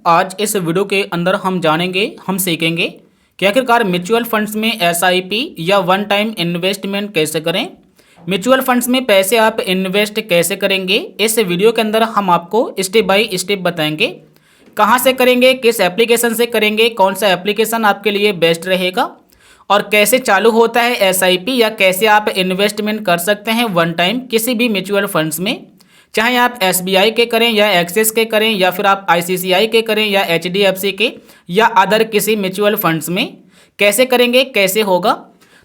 आज इस वीडियो के अंदर हम जानेंगे, हम सीखेंगे कि आखिरकार म्यूचुअल फंड्स में एसआईपी या वन टाइम इन्वेस्टमेंट कैसे करें। म्यूचुअल फंड्स में पैसे आप इन्वेस्ट कैसे करेंगे, इस वीडियो के अंदर हम आपको स्टेप बाय स्टेप बताएंगे। कहाँ से करेंगे, किस एप्लीकेशन से करेंगे, कौन सा एप्लीकेशन आपके लिए बेस्ट रहेगा और कैसे चालू होता है एसआईपी या कैसे आप इन्वेस्टमेंट कर सकते हैं वन टाइम किसी भी म्यूचुअल फंड्स में, चाहे आप एसबीआई के करें या एक्सिस के करें या फिर आप आईसीआईसीआई के करें या एचडीएफसी के या अदर किसी म्यूचुअल फंड्स में कैसे करेंगे, कैसे होगा।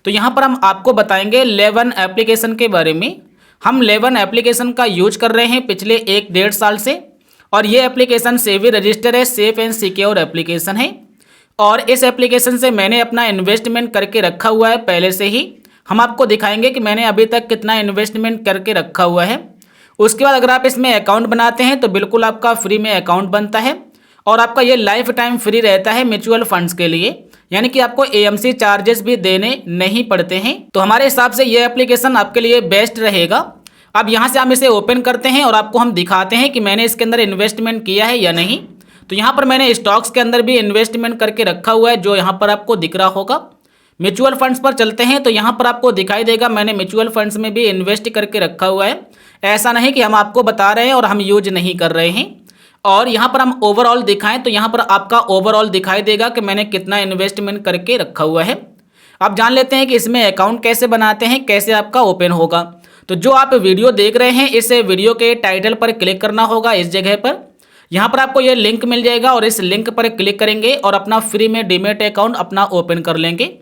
तो यहाँ पर हम आपको बताएंगे 11 एप्लीकेशन के बारे में। हम 11 एप्लीकेशन का यूज कर रहे हैं पिछले 1-1.5 साल से और ये एप्लीकेशन सेबी रजिस्टर है, सेफ एंड सिक्योर एप्लीकेशन है और इस एप्लीकेशन से मैंने अपना इन्वेस्टमेंट करके रखा हुआ है पहले से ही। हम आपको दिखाएंगे कि मैंने अभी तक कितना इन्वेस्टमेंट करके रखा हुआ है। उसके बाद अगर आप इसमें अकाउंट बनाते हैं तो बिल्कुल आपका फ्री में अकाउंट बनता है और आपका ये लाइफ टाइम फ्री रहता है म्यूचुअल फंड्स के लिए, यानी कि आपको एएमसी चार्जेस भी देने नहीं पड़ते हैं। तो हमारे हिसाब से ये एप्लीकेशन आपके लिए बेस्ट रहेगा। अब यहाँ से हम इसे ओपन करते हैं और आपको हम दिखाते हैं कि मैंने इसके अंदर इन्वेस्टमेंट किया है या नहीं। तो यहाँ पर मैंने स्टॉक्स के अंदर भी इन्वेस्टमेंट करके रखा हुआ है, जो यहाँ पर आपको दिख रहा होगा। म्यूचुअल फंड्स पर चलते हैं तो यहाँ पर आपको दिखाई देगा मैंने म्यूचुअल फंड्स में भी इन्वेस्ट करके रखा हुआ है। ऐसा नहीं कि हम आपको बता रहे हैं और हम यूज नहीं कर रहे हैं। और यहाँ पर हम ओवरऑल दिखाएं तो यहाँ पर आपका ओवरऑल दिखाई देगा कि मैंने कितना इन्वेस्टमेंट करके रखा हुआ है। अब जान लेते हैं कि इसमें अकाउंट कैसे बनाते हैं, कैसे आपका ओपन होगा। तो जो आप वीडियो देख रहे हैं इस वीडियो के टाइटल पर क्लिक करना होगा, इस जगह पर यहाँ पर आपको ये लिंक मिल जाएगा और इस लिंक पर क्लिक करेंगे और अपना फ्री में डीमैट अकाउंट अपना ओपन कर लेंगे।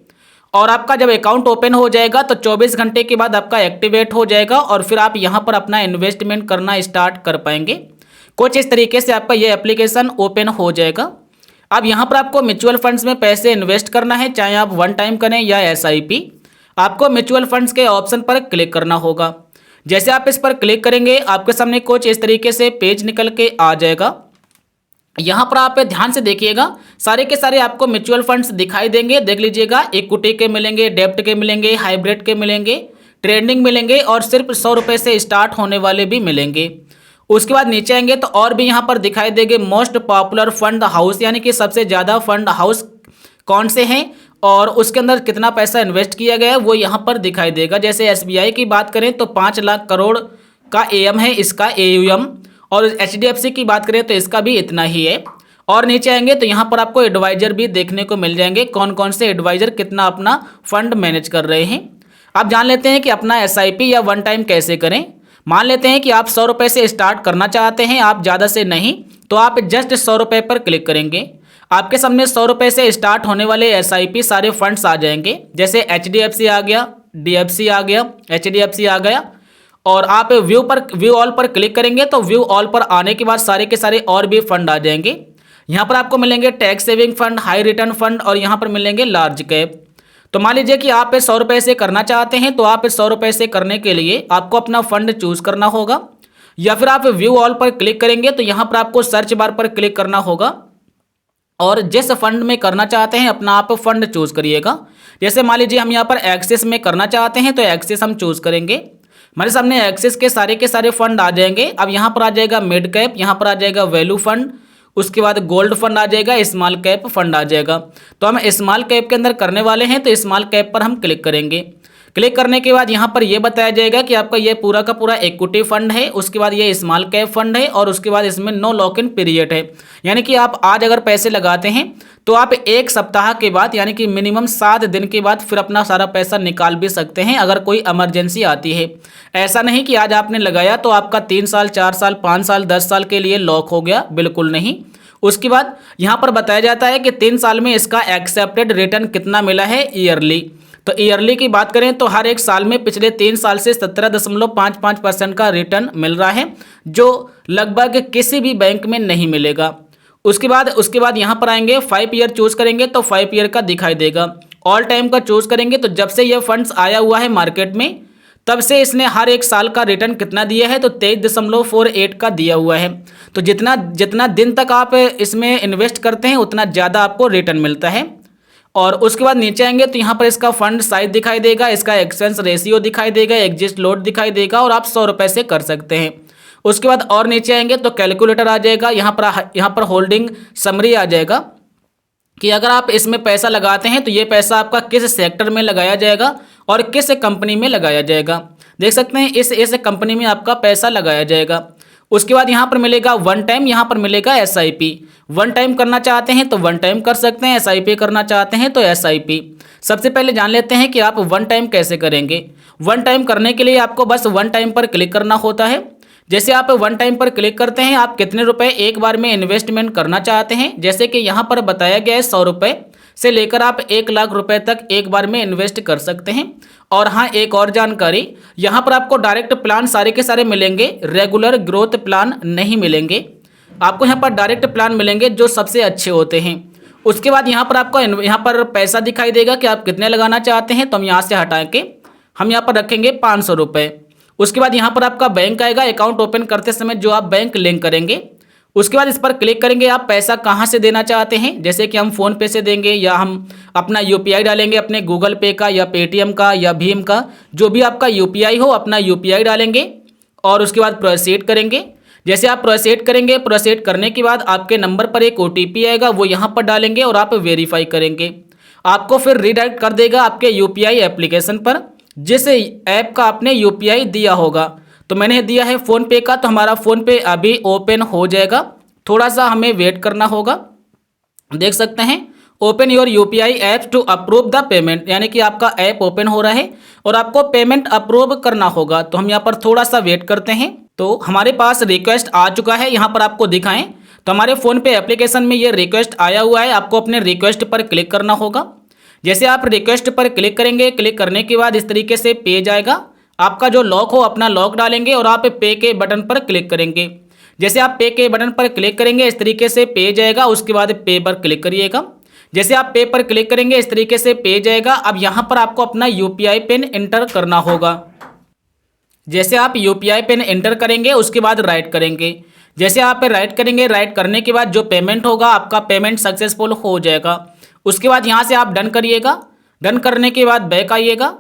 और आपका जब अकाउंट ओपन हो जाएगा तो 24 घंटे के बाद आपका एक्टिवेट हो जाएगा और फिर आप यहाँ पर अपना इन्वेस्टमेंट करना स्टार्ट कर पाएंगे। कुछ इस तरीके से आपका ये एप्लीकेशन ओपन हो जाएगा। अब यहाँ पर आपको म्यूचुअल फंड्स में पैसे इन्वेस्ट करना है, चाहे आप वन टाइम करें या एसआईपी। आपको म्यूचुअल फंड्स के ऑप्शन पर क्लिक करना होगा। जैसे आप इस पर क्लिक करेंगे आपके सामने कुछ इस तरीके से पेज निकल के आ जाएगा। यहाँ पर आप ध्यान से देखिएगा, सारे के सारे आपको म्यूचुअल फंड्स दिखाई देंगे। देख लीजिएगा, इक्विटी के मिलेंगे, डेब्ट के मिलेंगे, हाइब्रिड के मिलेंगे, ट्रेंडिंग मिलेंगे और सिर्फ 100 रुपये से स्टार्ट होने वाले भी मिलेंगे। उसके बाद नीचे आएंगे तो और भी यहाँ पर दिखाई देंगे मोस्ट पॉपुलर फंड हाउस, यानी कि सबसे ज़्यादा फंड हाउस कौन से हैं और उसके अंदर कितना पैसा इन्वेस्ट किया गया है वो यहाँ पर दिखाई देगा। जैसे एसबीआई की बात करें तो 5 लाख करोड़ का एम है इसका एयूएम, और एचडीएफसी की बात करें तो इसका भी इतना ही है। और नीचे आएंगे तो यहाँ पर आपको एडवाइजर भी देखने को मिल जाएंगे, कौन कौन से एडवाइजर कितना अपना फंड मैनेज कर रहे हैं। आप जान लेते हैं कि अपना एसआईपी या वन टाइम कैसे करें। मान लेते हैं कि आप 100 रुपये से स्टार्ट करना चाहते हैं, आप ज़्यादा से नहीं, तो आप जस्ट 100 रुपये पर क्लिक करेंगे। आपके सामने 100 रुपये से स्टार्ट होने वाले एसआईपी सारे फंड्स आ जाएंगे। जैसे एचडीएफसी आ गया, डीएफसी आ गया, एचडीएफसी आ गया और आप व्यू ऑल पर क्लिक करेंगे तो व्यू ऑल पर आने के बाद सारे के सारे और भी फंड आ जाएंगे। यहाँ पर आपको मिलेंगे tax saving fund, high return fund और यहाँ पर मिलेंगे लार्ज कैप। तो मान लीजिए कि आप 100 रुपये से करना चाहते हैं तो आप 100 रुपये से करने के लिए आपको अपना फंड चूज करना होगा, या फिर आप व्यू ऑल पर क्लिक करेंगे तो यहाँ पर आपको सर्च बार पर क्लिक करना होगा और जिस फंड में करना चाहते हैं अपना आप फंड चूज करिएगा। जैसे मान लीजिए हम यहाँ पर एक्सिस में करना चाहते हैं तो एक्सिस हम चूज करेंगे। हमारे सामने एक्सिस के सारे फंड आ जाएंगे। अब यहाँ पर आ जाएगा मिड कैप, यहाँ पर आ जाएगा वैल्यू फंड, उसके बाद गोल्ड फंड आ जाएगा, स्मॉल कैप फंड आ जाएगा। तो हम स्मॉल कैप के अंदर करने वाले हैं तो स्मॉल कैप पर हम क्लिक करेंगे। क्लिक करने के बाद यहाँ पर यह बताया जाएगा कि आपका ये पूरा का पूरा इक्विटी फंड है, उसके बाद ये स्मॉल कैप फंड है और उसके बाद इसमें नो लॉक इन पीरियड है, यानी कि आप आज अगर पैसे लगाते हैं तो आप 1 सप्ताह के बाद यानी कि मिनिमम 7 दिन के बाद फिर अपना सारा पैसा निकाल भी सकते हैं अगर कोई इमरजेंसी आती है। ऐसा नहीं कि आज आपने लगाया तो आपका 3 साल, 4 साल, 5 साल, 10 साल के लिए लॉक हो गया, बिल्कुल नहीं। उसके बाद यहाँ पर बताया जाता है कि 3 साल में इसका एक्सेप्टेड रिटर्न कितना मिला है ईयरली। तो ईयरली की बात करें तो हर एक साल में पिछले 3 साल से 17.55% का रिटर्न मिल रहा है, जो लगभग किसी भी बैंक में नहीं मिलेगा। उसके बाद यहाँ पर आएंगे 5 ईयर चूज करेंगे तो 5 ईयर का दिखाई देगा। ऑल टाइम का चूज करेंगे तो जब से ये फंड्स आया हुआ है मार्केट में तब से इसने हर एक साल का रिटर्न कितना दिया है तो 23.48 का दिया हुआ है। तो जितना दिन तक आप इसमें इन्वेस्ट करते हैं उतना ज़्यादा आपको रिटर्न मिलता है। और उसके बाद नीचे आएंगे तो यहाँ पर इसका फंड साइज दिखाई देगा, इसका एक्सपेंस रेशियो दिखाई देगा, एग्जिस्ट लोड दिखाई देगा और आप 100 रुपये से कर सकते हैं। उसके बाद और नीचे आएंगे तो कैलकुलेटर आ जाएगा। यहाँ पर होल्डिंग समरी आ जाएगा कि अगर आप इसमें पैसा लगाते हैं तो ये पैसा आपका किस सेक्टर में लगाया जाएगा और किस कंपनी में लगाया जाएगा। देख सकते हैं इस कंपनी में आपका पैसा लगाया जाएगा। उसके बाद यहाँ पर मिलेगा वन टाइम, यहाँ पर मिलेगा एसआईपी। वन टाइम करना चाहते हैं तो वन टाइम कर सकते हैं, एसआईपी करना चाहते हैं तो एसआईपी। सबसे पहले जान लेते हैं कि आप वन टाइम कैसे करेंगे। वन टाइम करने के लिए आपको बस वन टाइम पर क्लिक करना होता है। जैसे आप वन टाइम पर क्लिक करते हैं, आप कितने रुपए एक बार में इन्वेस्टमेंट करना चाहते हैं, जैसे कि यहाँ पर बताया गया है 100 रुपये से लेकर आप 1 लाख रुपए तक एक बार में इन्वेस्ट कर सकते हैं। और हाँ, एक और जानकारी, यहाँ पर आपको डायरेक्ट प्लान सारे के सारे मिलेंगे, रेगुलर ग्रोथ प्लान नहीं मिलेंगे। आपको यहाँ पर डायरेक्ट प्लान मिलेंगे जो सबसे अच्छे होते हैं। उसके बाद यहाँ पर आपको यहाँ पर पैसा दिखाई देगा कि आप कितने लगाना चाहते हैं, तो हम यहाँ से हटा के हम यहाँ पर रखेंगे 500 रुपये। उसके बाद यहाँ पर आपका बैंक आएगा, अकाउंट ओपन करते समय जो आप बैंक लिंक करेंगे। उसके बाद इस पर क्लिक करेंगे, आप पैसा कहाँ से देना चाहते हैं, जैसे कि हम फ़ोन पे से देंगे या हम अपना यूपीआई डालेंगे, अपने गूगल पे का या पेटीएम का या भीम का, जो भी आपका यूपीआई हो अपना यूपीआई डालेंगे और उसके बाद प्रोसीड करेंगे। जैसे आप प्रोसीड करेंगे, प्रोसीड करने के बाद आपके नंबर पर एक ओटीपी आएगा, वो यहाँ पर डालेंगे और आप वेरीफाई करेंगे। आपको फिर रीडायरेक्ट कर देगा आपके यूपीआई एप्लीकेशन पर, जिस ऐप का आपने यूपीआई दिया होगा। तो मैंने दिया है फ़ोनपे का, तो हमारा फ़ोनपे अभी ओपन हो जाएगा। थोड़ा सा हमें वेट करना होगा। देख सकते हैं open your UPI app to approve the payment, यानी कि आपका ऐप ओपन हो रहा है और आपको पेमेंट अप्रूव करना होगा। तो हम यहाँ पर थोड़ा सा वेट करते हैं। तो हमारे पास रिक्वेस्ट आ चुका है, यहाँ पर आपको दिखाएं तो हमारे फ़ोनपे एप्लीकेशन में ये रिक्वेस्ट आया हुआ है। आपको अपने रिक्वेस्ट पर क्लिक करना होगा। जैसे आप रिक्वेस्ट पर क्लिक करेंगे, क्लिक करने के बाद इस तरीके से पेज आएगा। आपका जो लॉक हो अपना लॉक डालेंगे और आप पे के बटन पर क्लिक करेंगे। जैसे आप पे के बटन पर क्लिक करेंगे इस तरीके से पेज आएगा। उसके बाद पे पर क्लिक करिएगा। जैसे आप पे पर क्लिक करेंगे इस तरीके से पेज आएगा। अब यहाँ पर आपको अपना यूपीआई पिन एंटर करना होगा। जैसे आप यूपीआई पिन एंटर करेंगे उसके बाद राइट करेंगे। जैसे आप राइट करेंगे, राइट करने के बाद जो पेमेंट होगा आपका पेमेंट सक्सेसफुल हो जाएगा। उसके बाद यहाँ से आप डन करिएगा। डन करने के बाद बैक आइएगा,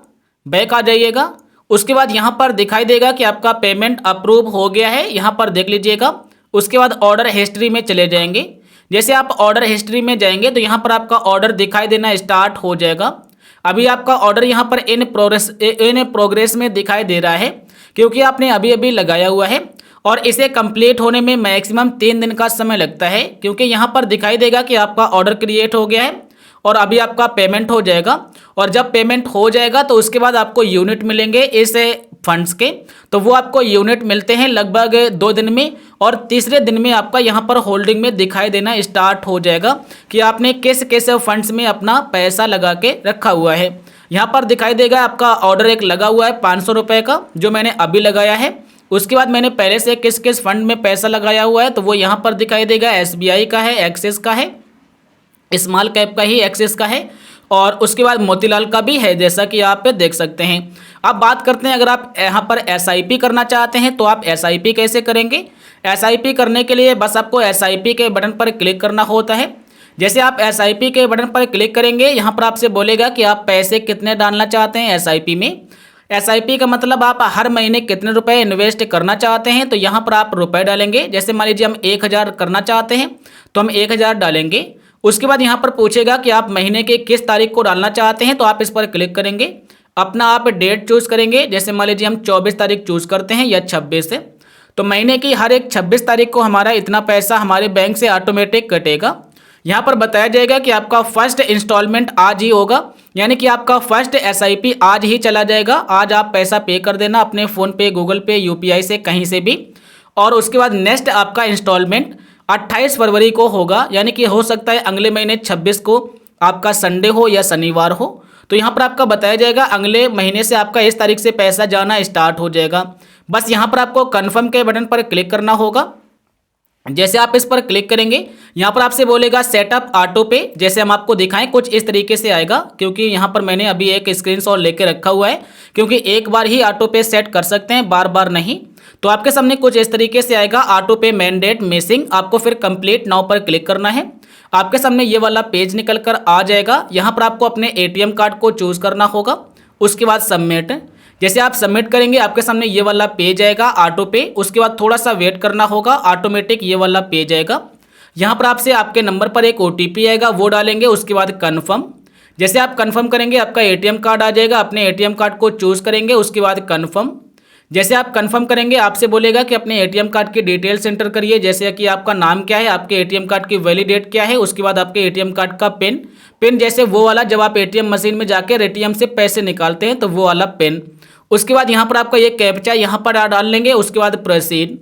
बैक आ जाइएगा। उसके बाद यहाँ पर दिखाई देगा कि आपका पेमेंट अप्रूव हो गया है, यहाँ पर देख लीजिएगा। उसके बाद ऑर्डर हिस्ट्री में चले जाएंगे। जैसे आप ऑर्डर हिस्ट्री में जाएंगे तो यहाँ पर आपका ऑर्डर दिखाई देना स्टार्ट हो जाएगा। अभी आपका ऑर्डर यहाँ पर इन प्रोग्रेस में दिखाई दे रहा है, क्योंकि आपने अभी अभी लगाया हुआ है और इसे कंप्लीट होने में मैक्सिमम 3 दिन का समय लगता है, क्योंकि यहाँ पर दिखाई देगा कि आपका ऑर्डर क्रिएट हो गया है और अभी आपका पेमेंट हो जाएगा। और जब पेमेंट हो जाएगा तो उसके बाद आपको यूनिट मिलेंगे इस फंड्स के, तो वो आपको यूनिट मिलते हैं लगभग 2 दिन में। और तीसरे दिन में आपका यहाँ पर होल्डिंग में दिखाई देना स्टार्ट हो जाएगा कि आपने किस किस फंड्स में अपना पैसा लगा के रखा हुआ है। यहाँ पर दिखाई देगा आपका ऑर्डर एक लगा हुआ है 500 रुपये का, जो मैंने अभी लगाया है। उसके बाद मैंने पहले से किस किस फंड में पैसा लगाया हुआ है तो वो यहाँ पर दिखाई देगा। एसबीआई का है, एक्सिस का है, स्मॉल कैप का ही एक्सिस का है और उसके बाद मोतीलाल का भी है, जैसा कि आप देख सकते हैं। अब बात करते हैं, अगर आप यहाँ पर एसआईपी करना चाहते हैं तो आप एसआईपी कैसे करेंगे। एसआईपी करने के लिए बस आपको एसआईपी के बटन पर क्लिक करना होता है। जैसे आप एसआईपी के बटन पर क्लिक करेंगे, यहाँ पर आपसे बोलेगा कि आप पैसे कितने डालना चाहते हैं एसआईपी में। एसआईपी का मतलब आप हर महीने कितने रुपए इन्वेस्ट करना चाहते हैं, तो यहाँ पर आप रुपए डालेंगे। जैसे मान लीजिए हम 1000 करना चाहते हैं तो हम 1000 डालेंगे। उसके बाद यहाँ पर पूछेगा कि आप महीने के किस तारीख को डालना चाहते हैं, तो आप इस पर क्लिक करेंगे। अपना आप डेट चूज़ करेंगे। जैसे मान लीजिए हम 24 तारीख चूज़ करते हैं या 26 से, तो महीने की हर एक 26 तारीख को हमारा इतना पैसा हमारे बैंक से ऑटोमेटिक कटेगा। यहाँ पर बताया जाएगा कि आपका फर्स्ट इंस्टॉलमेंट आज ही होगा, यानी कि आपका फर्स्ट एसआईपी आज ही चला जाएगा। आज आप पैसा पे कर देना अपने फ़ोनपे, गूगल पे, यूपीआई से कहीं से भी। और उसके बाद नेक्स्ट आपका इंस्टॉलमेंट 28 फरवरी को होगा, यानी कि हो सकता है अगले महीने 26 को आपका संडे हो या शनिवार हो। तो यहाँ पर आपका बताया जाएगा अगले महीने से आपका इस तारीख से पैसा जाना स्टार्ट हो जाएगा। बस यहाँ पर आपको कन्फर्म के बटन पर क्लिक करना होगा। जैसे आप इस पर क्लिक करेंगे, यहाँ पर आपसे बोलेगा सेटअप ऑटो पे। जैसे हम आपको दिखाएं कुछ इस तरीके से आएगा, क्योंकि यहाँ पर मैंने अभी एक स्क्रीनशॉट लेके रखा हुआ है, क्योंकि एक बार ही ऑटो पे सेट कर सकते हैं, बार बार नहीं। तो आपके सामने कुछ इस तरीके से आएगा, ऑटो पे मैंडेट मिसिंग। आपको फिर कंप्लीट नाउ पर क्लिक करना है। आपके सामने ये वाला पेज निकल कर आ जाएगा। यहाँ पर आपको अपने एटीएम कार्ड को चूज़ करना होगा। उसके बाद सबमिट, जैसे आप सबमिट करेंगे आपके सामने ये वाला पेज आएगा ऑटो पे, उसके बाद थोड़ा सा वेट करना होगा, ऑटोमेटिक ये वाला पेज आएगा। यहाँ पर आपसे आपके नंबर पर एक OTP आएगा, वो डालेंगे, उसके बाद कन्फर्म। जैसे आप कन्फर्म करेंगे आपका ATM कार्ड आ जाएगा, अपने ATM कार्ड को चूज़ करेंगे, उसके बाद कन्फर्म। जैसे आप कन्फर्म करेंगे आपसे बोलेगा कि अपने ATM कार्ड की डिटेल्स एंटर करिए, जैसे कि आपका नाम क्या है, आपके ATM कार्ड की वैलिडेट क्या है, उसके बाद आपके ATM कार्ड का पिन जैसे वो वाला जब आप ATM मशीन में जाकर ATM से पैसे निकालते हैं तो वो वाला पिन। उसके बाद यहाँ पर आपका ये कैप्चा यहाँ पर डाल लेंगे, उसके बाद प्रोसीड।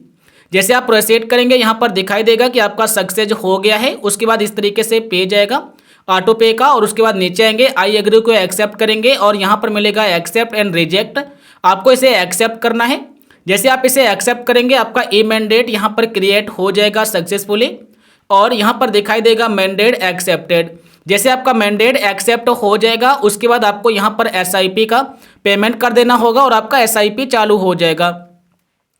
जैसे आप प्रोसीड करेंगे यहाँ पर दिखाई देगा कि आपका सक्सेस हो गया है। उसके बाद इस तरीके से पेज आएगा ऑटो पे का, और उसके बाद नीचे आएंगे आई एग्री को एक्सेप्ट करेंगे और यहाँ पर मिलेगा एक्सेप्ट एंड रिजेक्ट, आपको इसे एक्सेप्ट करना है। जैसे आप इसे एक्सेप्ट करेंगे आपका ई मैंडेट यहाँ पर क्रिएट हो जाएगा सक्सेसफुली, और यहाँ पर दिखाई देगा मैंडेट एक्सेप्टेड। जैसे आपका मैंडेट एक्सेप्ट हो जाएगा उसके बाद आपको यहाँ पर SIP का पेमेंट कर देना होगा और आपका SIP चालू हो जाएगा।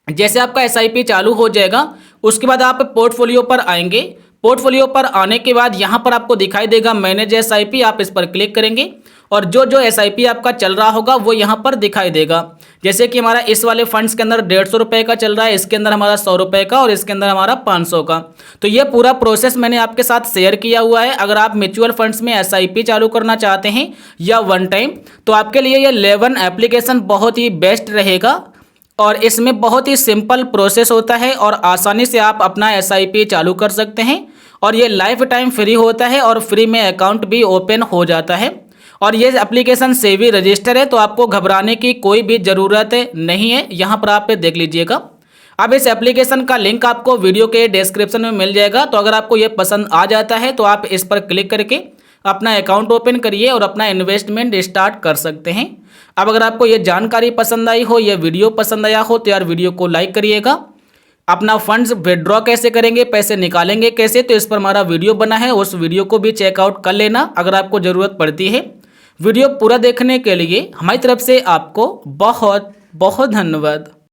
जैसे आपका SIP चालू हो जाएगा उसके बाद आप पोर्टफोलियो पर आएंगे। पोर्टफोलियो पर आने के बाद यहाँ पर आपको दिखाई देगा मैनेज SIP, आप इस पर क्लिक करेंगे और जो SIP आपका चल रहा होगा वो यहाँ पर दिखाई देगा। जैसे कि हमारा इस वाले फंड्स के अंदर 150 रुपये का चल रहा है, इसके अंदर हमारा 100 रुपये का और इसके अंदर हमारा 500 का। तो ये पूरा प्रोसेस मैंने आपके साथ शेयर किया हुआ है। अगर आप म्यूचुअल फंड्स में SIP चालू करना चाहते हैं या वन टाइम, तो आपके लिए ये 11 एप्लीकेशन बहुत ही बेस्ट रहेगा और इसमें बहुत ही सिंपल प्रोसेस होता है और आसानी से आप अपना SIP चालू कर सकते हैं और ये लाइफ टाइम फ्री होता है और फ्री में अकाउंट भी ओपन हो जाता है। और ये एप्लीकेशन सेबी रजिस्टर है, तो आपको घबराने की कोई भी ज़रूरत नहीं है। यहाँ पर आप देख लीजिएगा। अब इस एप्लीकेशन का लिंक आपको वीडियो के डिस्क्रिप्शन में मिल जाएगा, तो अगर आपको ये पसंद आ जाता है तो आप इस पर क्लिक करके अपना अकाउंट ओपन करिए और अपना इन्वेस्टमेंट स्टार्ट कर सकते हैं। अब अगर आपको ये जानकारी पसंद आई हो, ये वीडियो पसंद आया हो, तो यार वीडियो को लाइक करिएगा। अपना फंड्स विड्रॉ कैसे करेंगे, पैसे निकालेंगे कैसे, तो इस पर हमारा वीडियो बना है, उस वीडियो को भी चेकआउट कर लेना अगर आपको ज़रूरत पड़ती है। वीडियो पूरा देखने के लिए हमारी तरफ से आपको बहुत बहुत धन्यवाद।